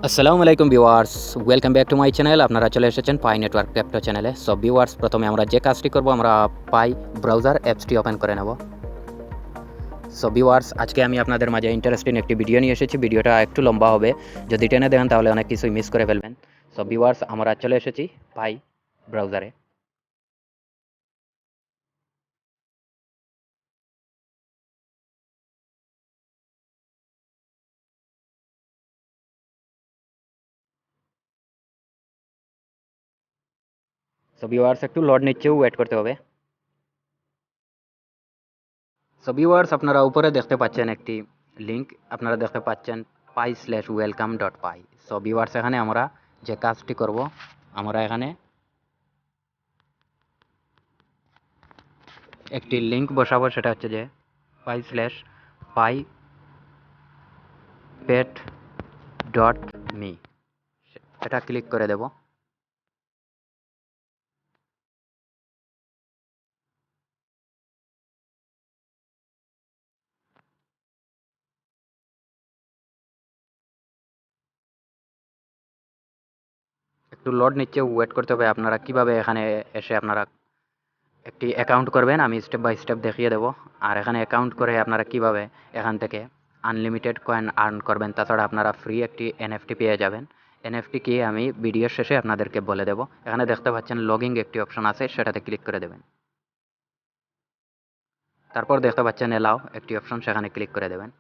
আসসালামু আলাইকুম viewers, welcome back to my channel. আপনারা চলে এসেছেন পাই নেটওয়ার্ক ক্রিপ্টো চ্যানেলে। সো ভিউয়ার্স, প্রথমে আমরা যে কাজটি করব, আমরা পাই ব্রাউজার অ্যাপসটি ওপেন করে নেব। সো ভিউয়ার্স, আজকে আমি আপনাদের মাঝে ইন্টারেস্টিং একটি ভিডিও নিয়ে এসেছি। ভিডিওটা একটু লম্বা হবে, যদি টেনে দেখেন তাহলে অনেক কিছুই মিস করে ফেলবেন। সো ভিউয়ার্স, আমরা চলে এসেছি পাই ব্রাউজারে। সো ভিউয়ার্স, একটু লোড নিচ্ছেও, ওয়েট করতে হবে। সো ভিউয়ার্স, আপনারা উপরে দেখতে পাচ্ছেন একটি লিংক, আপনারা দেখতে পাচ্ছেন pi/welcome.py। সো ভিউয়ার্স, এখানে আমরা যে কাজটি করব, আমরা এখানে একটি লিংক বসাবো, সেটা হচ্ছে যে pi/paypet.me। এটা ক্লিক করে দেব। একটু লোড নিচ্ছে, ওয়েট করতে হবে। আপনারা কিভাবে এখানে এসে আপনারা একটি অ্যাকাউন্ট করবেন, আমি স্টেপ বাই স্টেপ দেখিয়ে দেব। আর এখানে অ্যাকাউন্ট করে আপনারা কিভাবে এখান থেকে আনলিমিটেড কয়েন আর্ন করবেন, তাছাড়া আপনারা ফ্রি একটি এনএফটি পেয়ে যাবেন। এনএফটি কি আমি ভিডিওর শেষে আপনাদেরকে বলে দেব। এখানে দেখতে পাচ্ছেন লগিং একটি অপশন আছে, সেটাতে ক্লিক করে দেবেন। তারপর দেখতে পাচ্ছেন এলাও একটি অপশন, সেখানে ক্লিক করে দেবেন।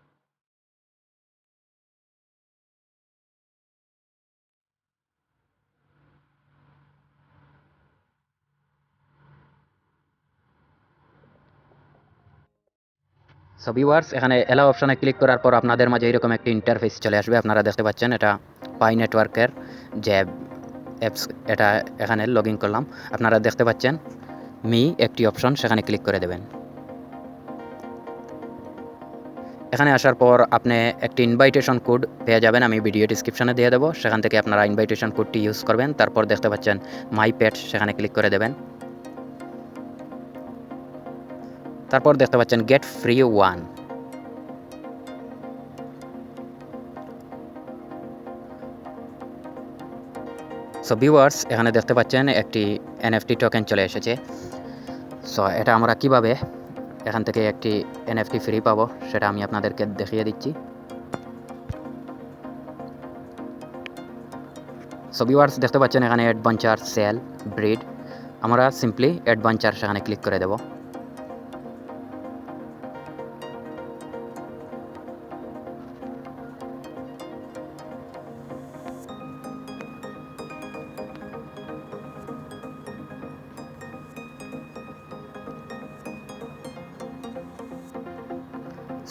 সো ভিউয়ার্স, এখানে এলাও অপশনে ক্লিক করার পর আপনাদের মাঝে এরকম একটি ইন্টারফেস চলে আসবে। আপনারা দেখতে পাচ্ছেন এটা পাই নেটওয়ার্কের যে অ্যাপস, এটা এখানে লগ ইন করলাম। আপনারা দেখতে পাচ্ছেন মি একটি অপশন, সেখানে ক্লিক করে দেবেন। এখানে আসার পর আপনি একটি ইনভাইটেশন কোড পেয়ে যাবেন, আমি ভিডিও ডিসক্রিপশনে দিয়ে দেবো। সেখান থেকে আপনারা ইনভাইটেশন কোডটি ইউজ করবেন। তারপর দেখতে পাচ্ছেন মাই পেট, সেখানে ক্লিক করে দেবেন। তারপর দেখতে পাচ্ছেন gate free one. So viewers, এখানে দেখতে পাচ্ছেন একটি এনএফটি টোকেন চলে এসেছে। সো এটা আমরা কিভাবে এখান থেকে একটি এনএফটি ফ্রি পাবো, সেটা আমি আপনাদেরকে দেখিয়ে দিচ্ছি। সো ভিউয়ার্স, দেখতে পাচ্ছেন এখানে অ্যাডভেঞ্চার সেল ব্রিড, আমরা সিম্পলি অ্যাডভেঞ্চার সেখানে ক্লিক করে দেব।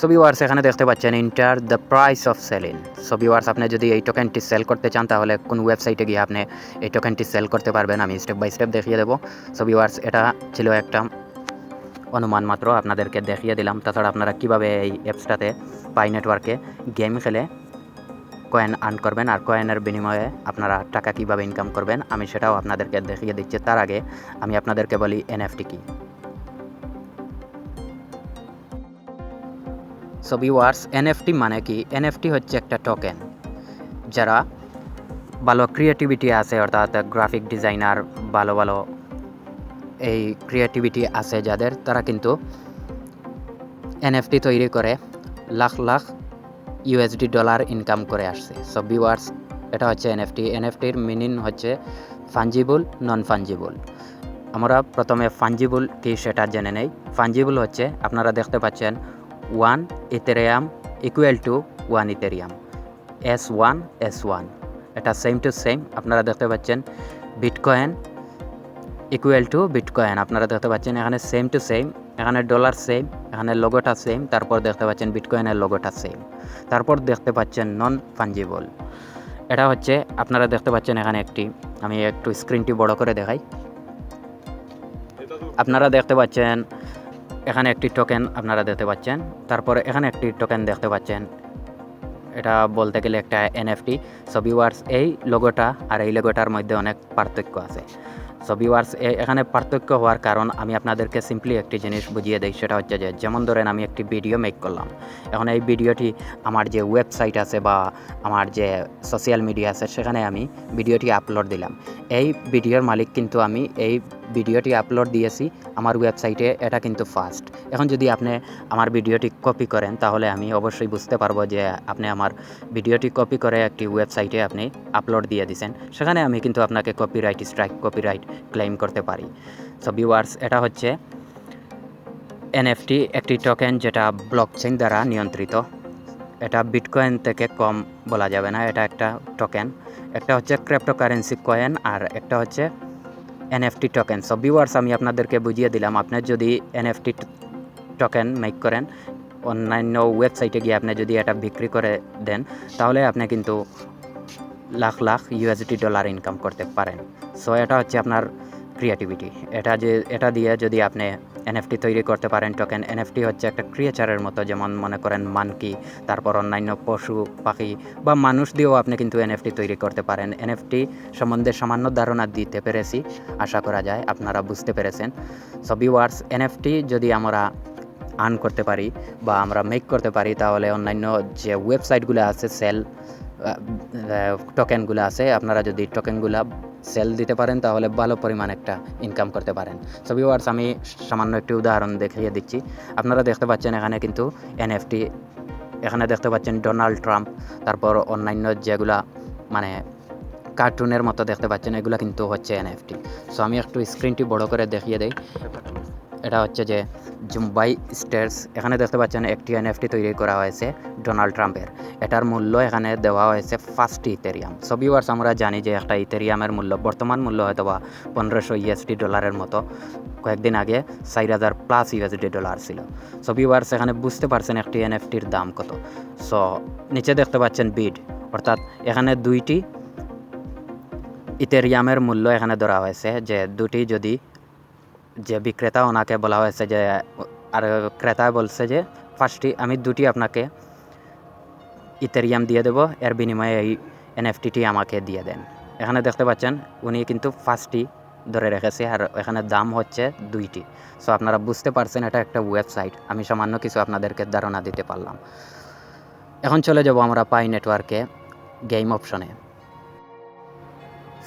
সো ভিউয়ার্স, এখানে দেখতে পাচ্ছেন enter the price of selling. So viewers, আপনি যদি এই টোকেনটি সেল করতে চান, তাহলে কোন ওয়েবসাইটে গিয়ে আপনি এই টোকেনটি সেল করতে পারবেন, আমি স্টেপ বাই স্টেপ দেখিয়ে দেবো। সো ভিউয়ার্স, এটা ছিল একটা অনুমান মাত্র, আপনাদেরকে দেখিয়ে দিলাম। তাছাড়া আপনারা কীভাবে এই অ্যাপসটাতে পাই নেটওয়ার্কে গেম খেলে কয়েন আর্ন করবেন, আর কয়েনের বিনিময়ে আপনারা টাকা কীভাবে ইনকাম করবেন, আমি সেটাও আপনাদেরকে দেখিয়ে দিচ্ছি। তার আগে আমি আপনাদেরকে বলি এনএফটি কি। সো ভিউয়ার্স, এনএফটি মানে কি? এনএফটি হচ্ছে একটা টোকেন। যারা ভালো ক্রিয়েটিভিটি আছে, অর্থাৎ গ্রাফিক ডিজাইনার, ভালো ভালো এই ক্রিয়েটিভিটি আছে যাদের, তারা কিন্তু এনএফটি তৈরি করে lakh lakh USD dollar income করে আসছে। সো ভিউয়ার্স, এটা হচ্ছে এনএফটি। এনএফটির মিনিং হচ্ছে ফাঞ্জিবল, নন ফাঞ্জিবল। আমরা প্রথমে ফাঞ্জিবল কি সেটা জেনে নেই। ফাঞ্জিবল হচ্ছে, আপনারা দেখতে পাচ্ছেন 1 Ethereum equal to 1 Ethereum, S1 এটা সেম টু সেম। আপনারা দেখতে পাচ্ছেন বিটকয়েন ইকুয়াল টু বিটকয়েন, আপনারা দেখতে পাচ্ছেন এখানে সেম টু সেম। এখানে ডলার সেম, এখানে লোগোটা সেম। তারপর দেখতে পাচ্ছেন বিটকয়েনের লোগোটা সেম। তারপর দেখতে পাচ্ছেন নন ফাঞ্জিবল। এটা হচ্ছে, আপনারা দেখতে পাচ্ছেন এখানে একটি, আমি একটু স্ক্রিনটি বড় করে দেখাই। আপনারা দেখতে পাচ্ছেন এখানে একটি টোকেন আপনারা দেখতে পাচ্ছেন, তারপরে এখানে একটি টোকেন দেখতে পাচ্ছেন। এটা বলতে গেলে একটা এনএফটি। সো ভিউয়ার্স, এই লোগোটা আর এই লোগোটার মধ্যে অনেক পার্থক্য আছে। সো ভিউয়ার্স, এখানে পার্থক্য হওয়ার কারণ আমি আপনাদেরকে সিম্পলি একটি জিনিস বুঝিয়ে দিই, সেটা হচ্ছে যে যেমন ধরেন আমি একটি ভিডিও মেক করলাম, এখন এই ভিডিওটি আমার যে ওয়েবসাইট আছে বা আমার যে সোশ্যাল মিডিয়া আছে সেখানে আমি ভিডিওটি আপলোড দিলাম। এই ভিডিওর মালিক কিন্তু আমি এই ভিডিওটি আপলোড দিয়েছি আমার ওয়েবসাইটে, এটা কিন্তু ফার্স্ট। এখন যদি আপনি আমার ভিডিওটি কপি করেন তাহলে আমি অবশ্যই বুঝতে পারবো যে আপনি আমার ভিডিওটি কপি করে একটি ওয়েবসাইটে আপনি আপলোড দিয়ে দিয়েছেন, সেখানে আমি কিন্তু আপনাকে কপিরাইট স্ট্রাইক কপিরাইট ক্লেম করতে পারি। সো ভিউয়ার্স, এটা হচ্ছে এনএফটি, একটি টোকেন যেটা ব্লকচেইন দ্বারা নিয়ন্ত্রিত। এটা বিটকয়েন থেকে কম বলা যাবে না, এটা একটা টোকেন। একটা হচ্ছে ক্রিপ্টোকারেন্সি কয়েন আর একটা হচ্ছে এনএফটি টোকেন। সো ভিউয়ার্স, আমি আপনাদেরকে বুঝিয়ে দিলাম, আপনার যদি এনএফটি টোকেন মেক করেন, অন্যান্য ওয়েবসাইটে গিয়ে আপনি যদি এটা বিক্রি করে দেন তাহলে আপনি কিন্তু lakh lakh USD dollar income করতে পারেন। সো এটা হচ্ছে আপনার ক্রিয়েটিভিটি। এটা দিয়ে যদি আপনি এনএফটি তৈরি করতে পারেন টোকেন। এনএফটি হচ্ছে একটা ক্রিয়েচারের মতো, যেমন মনে করেন মানকি, তারপর অন্যান্য পশু পাখি বা মানুষ দিয়েও আপনি কিন্তু এনএফটি তৈরি করতে পারেন। এনএফটি সম্বন্ধে সামান্য ধারণা দিতে পেরেছি, আশা করা যায় আপনারা বুঝতে পেরেছেন। সো ভিউয়ার্স, এনএফটি যদি আমরা আর্ন করতে পারি বা আমরা মেক করতে পারি তাহলে অন্যান্য যে ওয়েবসাইটগুলো আছে সেল টোকেনগুলো আছে, আপনারা যদি টোকেনগুলো সেল দিতে পারেন তাহলে ভালো পরিমাণ একটা ইনকাম করতে পারেন। সো ভিউয়ার্স, আমি সামান্য একটি উদাহরণ দেখিয়ে দিচ্ছি। আপনারা দেখতে পাচ্ছেন এখানে কিন্তু এনএফটি, এখানে দেখতে পাচ্ছেন ডোনাল্ড ট্রাম্প, তারপর অন্যান্য যেগুলা মানে কার্টুনের মতো দেখতে পাচ্ছেন, এগুলো কিন্তু হচ্ছে এনএফটি। সো আমি একটু স্ক্রিনটি বড় করে দেখিয়ে দেই। এটা হচ্ছে যে মুম্বাই স্টেটস, এখানে দেখতে পাচ্ছেন একটি এনএফটি তৈরি করা হয়েছে ডোনাল্ড ট্রাম্পের। এটার মূল্য এখানে দেওয়া হয়েছে 5 ইথেরিয়াম। সো ভিউয়ার্স, আমরা জানি যে একটা ইথেরিয়ামের মূল্য, বর্তমান মূল্য হয়তো বা 1500 ইউএসডি ডলারের মতো, কয়েকদিন আগে 4000 প্লাস ইউএসডি ডলার ছিল। সো ভিউয়ার্স, এখানে বুঝতে পারছেন একটি এনএফটির দাম কত। সো নিচে দেখতে পাচ্ছেন বিড, অর্থাৎ এখানে 2টি ইথেরিয়ামের মূল্য এখানে ধরা হয়েছে, যে দুটি যদি যে বিক্রেতা ওনাকে বলা হয়েছে যে, আর ক্রেতা বলছে যে আমি 2টি আপনাকে ইথেরিয়াম দিয়ে দেবো, এর বিনিময়ে এই এনএফটিটি আমাকে দিয়ে দেন। এখানে দেখতে পাচ্ছেন উনি কিন্তু 5টি ধরে রেখেছে আর এখানে দাম হচ্ছে 2টি। সো আপনারা বুঝতে পারছেন এটা একটা ওয়েবসাইট। আমি সামান্য কিছু আপনাদেরকে ধারণা দিতে পারলাম। এখন চলে যাব আমরা পাই নেটওয়ার্কে গেম অপশনে।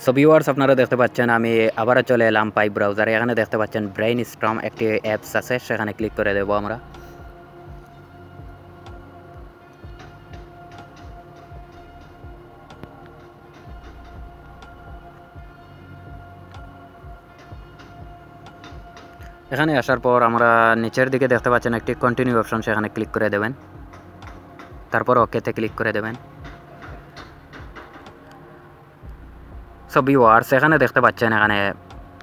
সো ভিউয়ার্স, আপনারা দেখতে পাচ্ছেন আমি আবারও চলে এলাম পাই ব্রাউজারে। এখানে দেখতে পাচ্ছেন ব্রেইনস্টর্ম একটি অ্যাপস আছে, সেখানে ক্লিক করে দেব আমরা। এখানে আসার পর আমরা নিচের দিকে দেখতে পাচ্ছেন একটি কন্টিনিউ অপশন, সেখানে ক্লিক করে দেবেন, তারপর ওকেতে ক্লিক করে দেবেন। সো ভিউয়ার্স, এখানে দেখতে পাচ্ছেন এখানে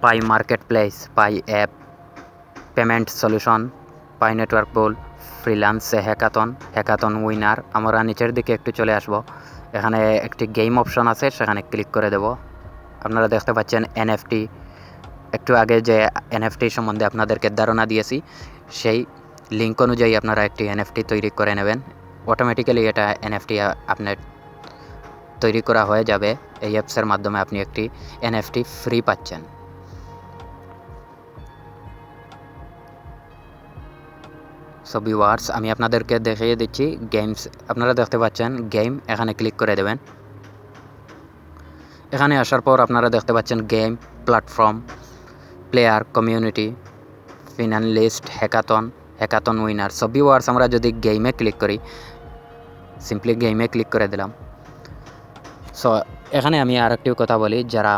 পাই মার্কেট প্লেস, পাই অ্যাপ, পেমেন্ট সলিউশন, পাই নেটওয়ার্ক পুল, ফ্রিল্যান্স হ্যাকাথন উইনার। আমরা নিচের দিকে একটু চলে আসব, এখানে একটি গেম অপশন আছে, সেখানে ক্লিক করে দেব। আপনারা দেখতে পাচ্ছেন এনএফটি, একটু আগে যে এনএফটি সম্বন্ধে আপনাদেরকে ধারণা দিয়েছি সেই লিঙ্ক অনুযায়ী আপনারা একটি এনএফটি তৈরি করে নেবেন। অটোমেটিক্যালি এটা এনএফটি আপনার তৈরি করা হয়ে যাবে। এই অ্যাপসের মাধ্যমে আপনি একটি এনএফটি ফ্রি পাচ্ছেন। সো ভিউয়ার্স, আমি আপনাদেরকে দেখিয়ে দিচ্ছি গেমস। আপনারা দেখতে পাচ্ছেন গেম, এখানে ক্লিক করে দেবেন। এখানে আসার পর আপনারা দেখতে পাচ্ছেন game, platform, player, community, finalist, hackathon winner. So viewers, আমরা যদি গেমে ক্লিক করি, সিম্পলি গেমে ক্লিক করে দিলাম। সো এখানে আমি আর একটি কথা বলি, যারা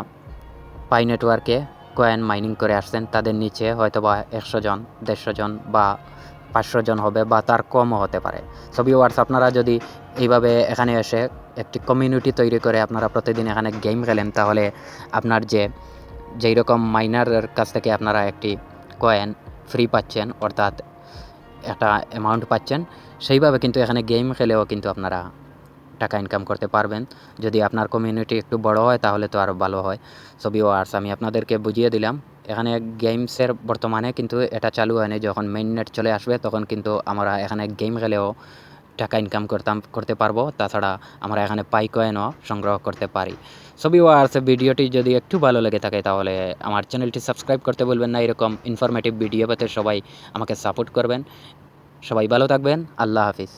পাই নেটওয়ার্কে কয়েন মাইনিং করে আসছেন তাদের নিচে হয়তো বা 100 জন, 150 জন বা 500 জন হবে বা তার কমও হতে পারে। সো ভিউয়ার্স, আপনারা যদি এইভাবে এখানে এসে একটি কমিউনিটি তৈরি করে আপনারা প্রতিদিন এখানে গেম খেলেন তাহলে আপনার যেই রকম মাইনারের কাছ থেকে আপনারা একটি কয়েন ফ্রি পাচ্ছেন, অর্থাৎ একটা অ্যামাউন্ট পাচ্ছেন, সেইভাবে কিন্তু এখানে গেম খেলেও কিন্তু আপনারা টাকা ইনকাম করতে পারবেন। যদি আপনার কমিউনিটি একটু বড় হয় তাহলে তো আরও ভালো হয়। সো ভিউয়ার্স, আমি আপনাদেরকে বুঝিয়ে দিলাম। এখানে গেমসের বর্তমানে কিন্তু এটা চালু হয়নি, যখন মেইন নেট চলে আসবে তখন কিন্তু আমরা এখানে গেম খেলেও টাকা ইনকাম করতে পারবো। তাছাড়া আমরা এখানে পাইকয়েনও সংগ্রহ করতে পারি। সো ভিউয়ার্স, ভিডিওটি যদি একটু ভালো লেগে থাকে তাহলে আমার চ্যানেলটি সাবস্ক্রাইব করতে ভুলবেন না। এরকম ইনফরমেটিভ ভিডিও পেতে সবাই আমাকে সাপোর্ট করবেন। সবাই ভালো থাকবেন। আল্লাহ হাফিজ।